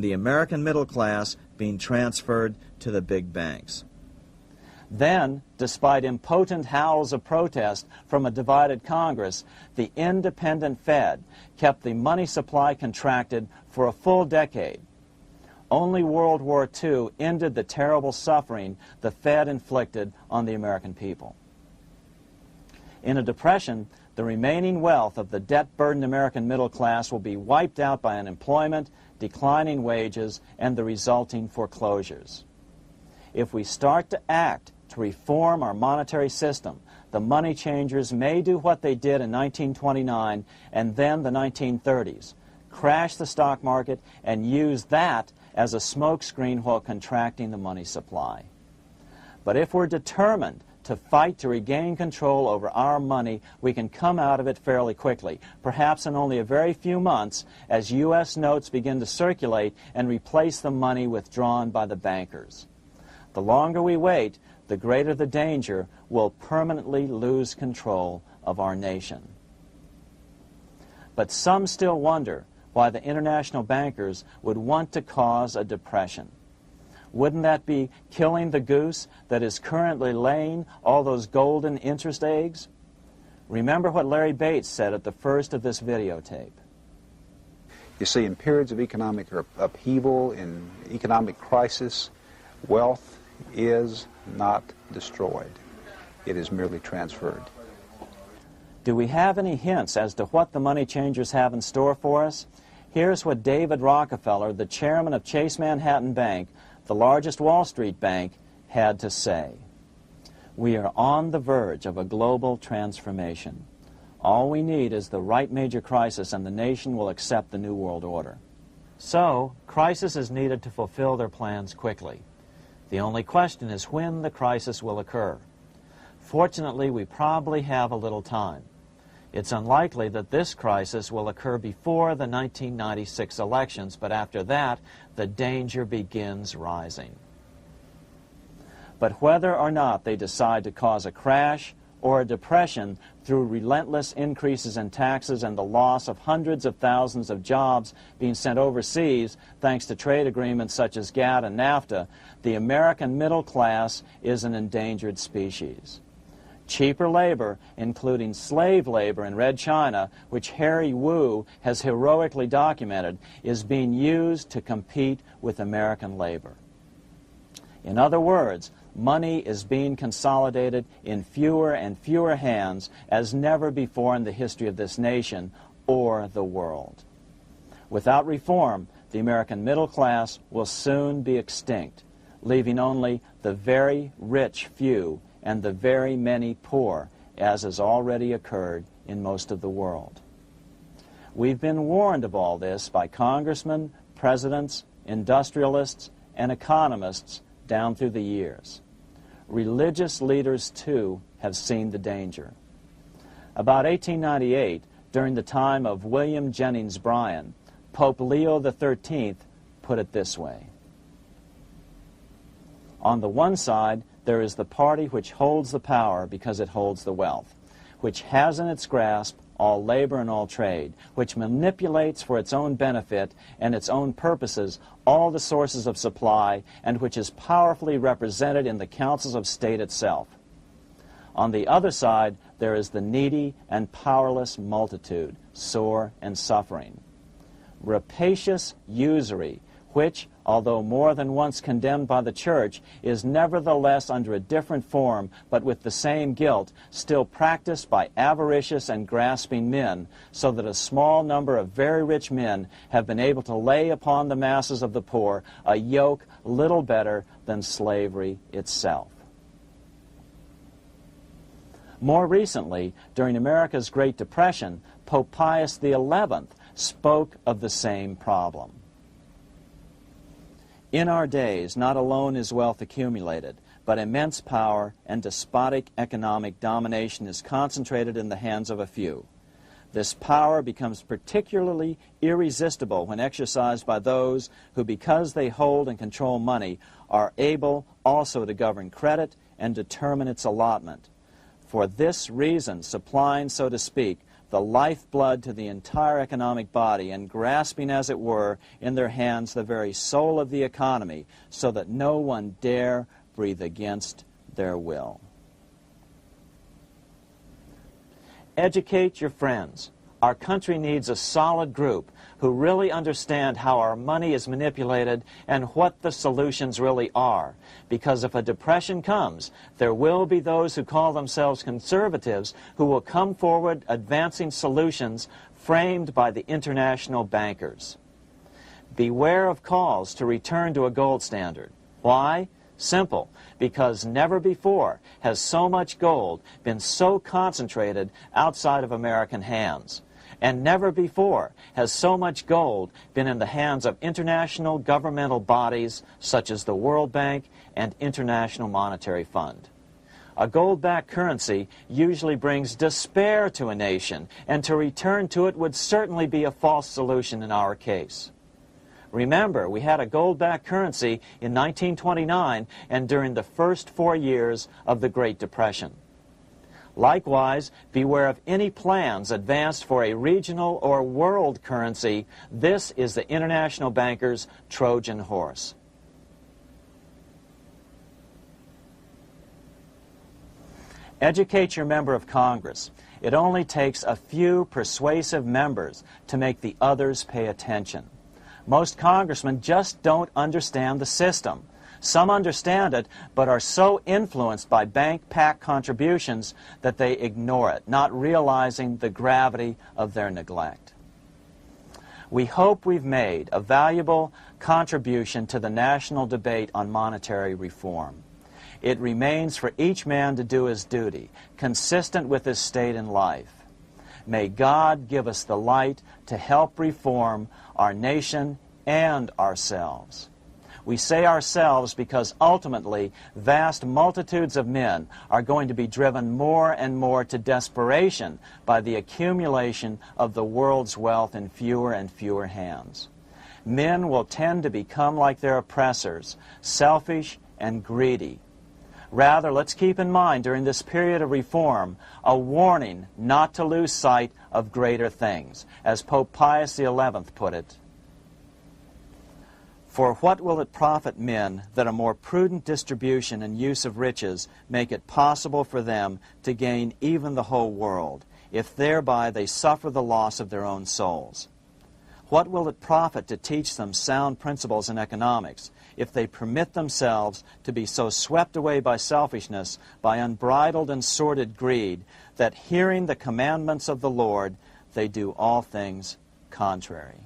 the American middle class being transferred to the big banks. Then, despite impotent howls of protest from a divided Congress, the independent Fed kept the money supply contracted for a full decade. Only World War II ended the terrible suffering the Fed inflicted on the American people. In a depression, the remaining wealth of the debt-burdened American middle class will be wiped out by unemployment, declining wages, and the resulting foreclosures. If we start to act to reform our monetary system, the money changers may do what they did in 1929 and then the 1930s, crash the stock market and use that as a smokescreen while contracting the money supply. But if we're determined to fight to regain control over our money, we can come out of it fairly quickly, perhaps in only a very few months, as U.S. notes begin to circulate and replace the money withdrawn by the bankers. The longer we wait, the greater the danger we'll permanently lose control of our nation. But some still wonder why the international bankers would want to cause a depression. Wouldn't that be killing the goose that is currently laying all those golden interest eggs? Remember what Larry Bates said at the first of this videotape. You see, in periods of economic upheaval, in economic crisis, wealth is not destroyed. It is merely transferred. Do we have any hints as to what the money changers have in store for us? Here's what David Rockefeller, the chairman of Chase Manhattan Bank, the largest Wall Street bank, had to say. We are on the verge of a global transformation. All we need is the right major crisis and the nation will accept the New World Order. So, crisis is needed to fulfill their plans quickly. The only question is when the crisis will occur. Fortunately, we probably have a little time. It's unlikely that this crisis will occur before the 1996 elections, but after that, the danger begins rising. But whether or not they decide to cause a crash or a depression through relentless increases in taxes and the loss of hundreds of thousands of jobs being sent overseas thanks to trade agreements such as GATT and NAFTA, the American middle class is an endangered species. Cheaper labor, including slave labor in Red China, which Harry Wu has heroically documented, is being used to compete with American labor. In other words, money is being consolidated in fewer and fewer hands as never before in the history of this nation or the world. Without reform, the American middle class will soon be extinct, leaving only the very rich few and the very many poor, as has already occurred in most of the world. We've been warned of all this by congressmen, presidents, industrialists, and economists down through the years. Religious leaders, too, have seen the danger. About 1898, during the time of William Jennings Bryan, Pope Leo XIII put it this way. On the one side, there is the party which holds the power because it holds the wealth, which has in its grasp all labor and all trade, which manipulates for its own benefit and its own purposes all the sources of supply, and which is powerfully represented in the councils of state itself. On the other side, there is the needy and powerless multitude, sore and suffering. Rapacious usury, which, although more than once condemned by the Church, is nevertheless under a different form, but with the same guilt, still practiced by avaricious and grasping men, so that a small number of very rich men have been able to lay upon the masses of the poor a yoke little better than slavery itself. More recently, during America's Great Depression, Pope Pius XI spoke of the same problem. In our days, not alone is wealth accumulated, but immense power and despotic economic domination is concentrated in the hands of a few. This power becomes particularly irresistible when exercised by those who, because they hold and control money, are able also to govern credit and determine its allotment. For this reason, supplying, so to speak, the lifeblood to the entire economic body and grasping, as it were, in their hands the very soul of the economy, so that no one dare breathe against their will. Educate your friends. Our country needs a solid group who really understand how our money is manipulated and what the solutions really are. Because if a depression comes, there will be those who call themselves conservatives who will come forward advancing solutions framed by the international bankers. Beware of calls to return to a gold standard. Why? Simple, because never before has so much gold been so concentrated outside of American hands. And never before has so much gold been in the hands of international governmental bodies such as the World Bank and International Monetary Fund. A gold-backed currency usually brings despair to a nation, and to return to it would certainly be a false solution in our case. Remember, we had a gold-backed currency in 1929 and during the first 4 years of the Great Depression. Likewise, beware of any plans advanced for a regional or world currency. This is the international bankers' Trojan horse. Educate your member of Congress. It only takes a few persuasive members to make the others pay attention. Most congressmen just don't understand the system. Some understand it, but are so influenced by bank PAC contributions that they ignore it, not realizing the gravity of their neglect. We hope we've made a valuable contribution to the national debate on monetary reform. It remains for each man to do his duty, consistent with his state in life. May God give us the light to help reform our nation and ourselves. We say ourselves because ultimately vast multitudes of men are going to be driven more and more to desperation by the accumulation of the world's wealth in fewer and fewer hands. Men will tend to become like their oppressors, selfish and greedy. Rather, let's keep in mind during this period of reform a warning not to lose sight of greater things, as Pope Pius XI put it. For what will it profit men that a more prudent distribution and use of riches make it possible for them to gain even the whole world, if thereby they suffer the loss of their own souls? What will it profit to teach them sound principles in economics, if they permit themselves to be so swept away by selfishness, by unbridled and sordid greed, that hearing the commandments of the Lord, they do all things contrary?